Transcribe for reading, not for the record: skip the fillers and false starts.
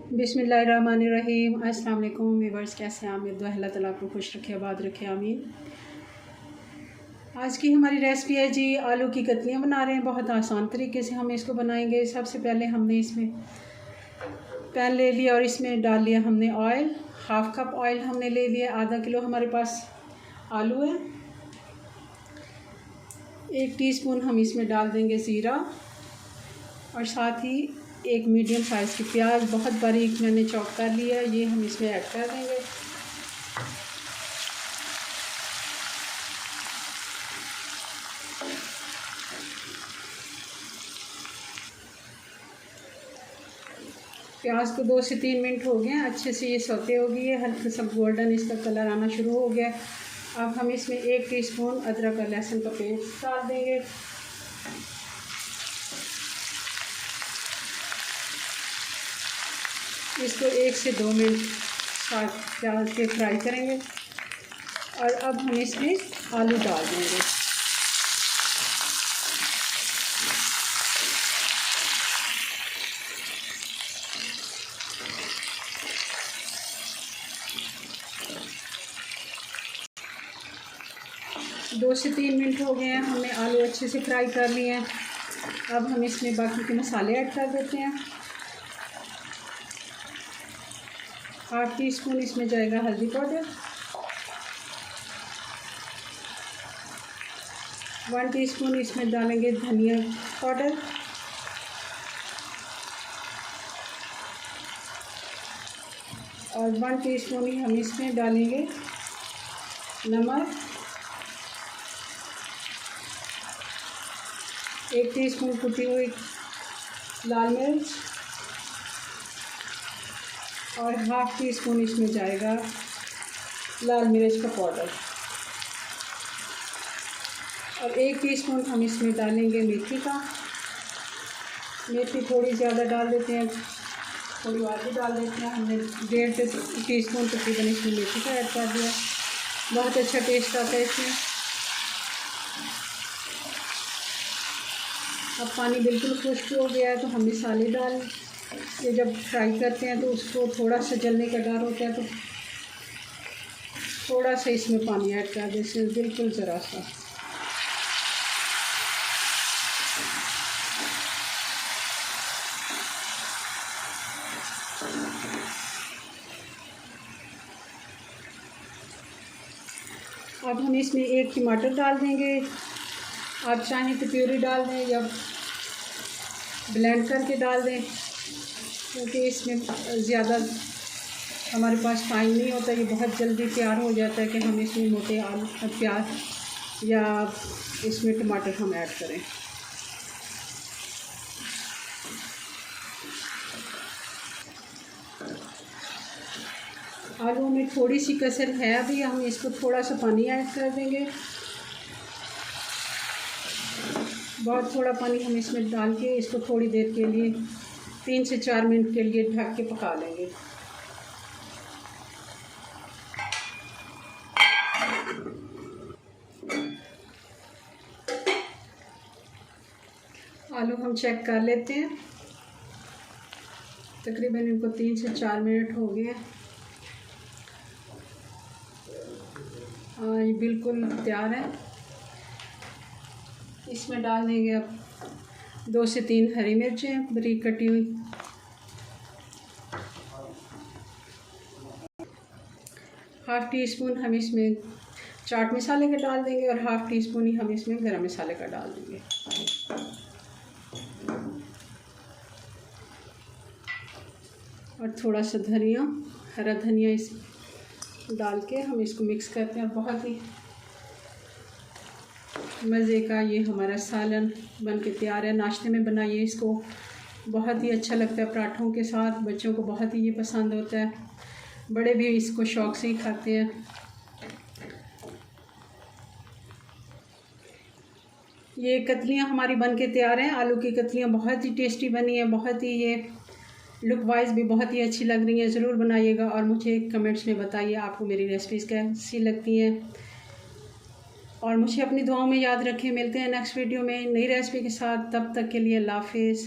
बिस्मिल्लाहिर्रहमानिर्रहीम। अस्सलाम वालेकुम व्यूअर्स, कैसे हैं आप? मेरी दुआ अल्लाह ताला आपको खुश रखे, आबाद रखे, आमीन। आज की हमारी रेसिपी है जी आलू की कतलियाँ बना रहे हैं। बहुत आसान तरीके से हम इसको बनाएंगे। सबसे पहले हमने इसमें पैन ले लिया और इसमें डाल लिया हमने ऑयल। हाफ़ कप ऑयल हमने ले लिया। आधा किलो हमारे पास आलू है। 1 टीस्पून हम इसमें डाल देंगे ज़ीरा और साथ ही एक मीडियम साइज़ की प्याज बहुत बारीक मैंने चॉप कर लिया, ये हम इसमें ऐड कर देंगे। प्याज को 2 से 3 मिनट हो गए हैं, अच्छे से ये सौते हो गई है, हल्का सा गोल्डन इसका कलर आना शुरू हो गया। अब हम इसमें 1 टीस्पून अदरक और लहसुन का पेस्ट डाल देंगे। इसको 1 से 2 मिनट साथ डाल के फ्राई करेंगे और अब हम इसमें आलू डाल देंगे। दो से 3 मिनट हो गए हैं, हमने आलू अच्छे से फ्राई कर लिए हैं। अब हम इसमें बाकी के मसाले ऐड कर देते हैं। हाफ़ टी स्पून इसमें जाएगा हल्दी पाउडर, 1 टीस्पून इसमें डालेंगे धनिया पाउडर, और 1 टीस्पून ही हम इसमें डालेंगे नमक, 1 टीस्पून कुटी हुई लाल मिर्च और हाफ़ टी स्पून इसमें जाएगा लाल मिर्च का पाउडर, और 1 टीस्पून हम इसमें डालेंगे मेथी का। मेथी थोड़ी ज़्यादा डाल देते हैं, थोड़ी और भी डाल देते हैं। हमने 1.5 टीस्पून तकरीबन इसमें मेथी का ऐड कर दिया। बहुत अच्छा टेस्ट आता है इसमें। अब पानी बिल्कुल खुश्क हो गया है तो हम मसाले डाल ये जब फ्राई करते हैं तो उसको थोड़ा सा जलने का डर होता है, तो थोड़ा सा इसमें पानी ऐड कर देते हैं, बिल्कुल ज़रा सा। अब हम इसमें 1 टमाटर डाल देंगे। आप चाहें तो प्यूरी डाल दें या ब्लेंड करके डाल दें, क्योंकि इसमें ज़्यादा हमारे पास टाइम नहीं होता, ये बहुत जल्दी तैयार हो जाता है कि हम इसमें मोटे आलू प्याज या इसमें टमाटर हम ऐड करें। आलू में थोड़ी सी कसर है अभी, हम इसको थोड़ा सा पानी ऐड कर देंगे। बहुत थोड़ा पानी हम इसमें डाल के इसको थोड़ी देर के लिए 3 से 4 मिनट के लिए ढक के पका लेंगे। आलू हम चेक कर लेते हैं, तकरीबन इनको 3 से 4 मिनट हो गए। ये बिल्कुल तैयार है। इसमें डाल देंगे अब 2 से 3 हरी मिर्चें बारीक कटी हुई, हाफ़ टी स्पून हम इसमें चाट मसाले का डाल देंगे और हाफ़ टी स्पून ही हम इसमें गरम मसाले का डाल देंगे। और थोड़ा सा धनिया, हरा धनिया इस डाल के हम इसको मिक्स करते हैं। बहुत ही मज़े का ये हमारा सालन बन के तैयार है। नाश्ते में बनाइए इसको, बहुत ही अच्छा लगता है पराठों के साथ। बच्चों को बहुत ही ये पसंद होता है, बड़े भी इसको शौक़ से ही खाते हैं। ये कतलियाँ हमारी बन के तैयार हैं। आलू की कतलियाँ बहुत ही टेस्टी बनी है, बहुत ही ये लुक वाइज भी बहुत ही अच्छी लग रही हैं। ज़रूर बनाइएगा और मुझे कमेंट्स में बताइए आपको मेरी रेसिपीज़ कैसी लगती हैं, और मुझे अपनी दुआओं में याद रखें। मिलते हैं नेक्स्ट वीडियो में नई रेसिपी के साथ, तब तक के लिए अल्लाह हाफ़िज़।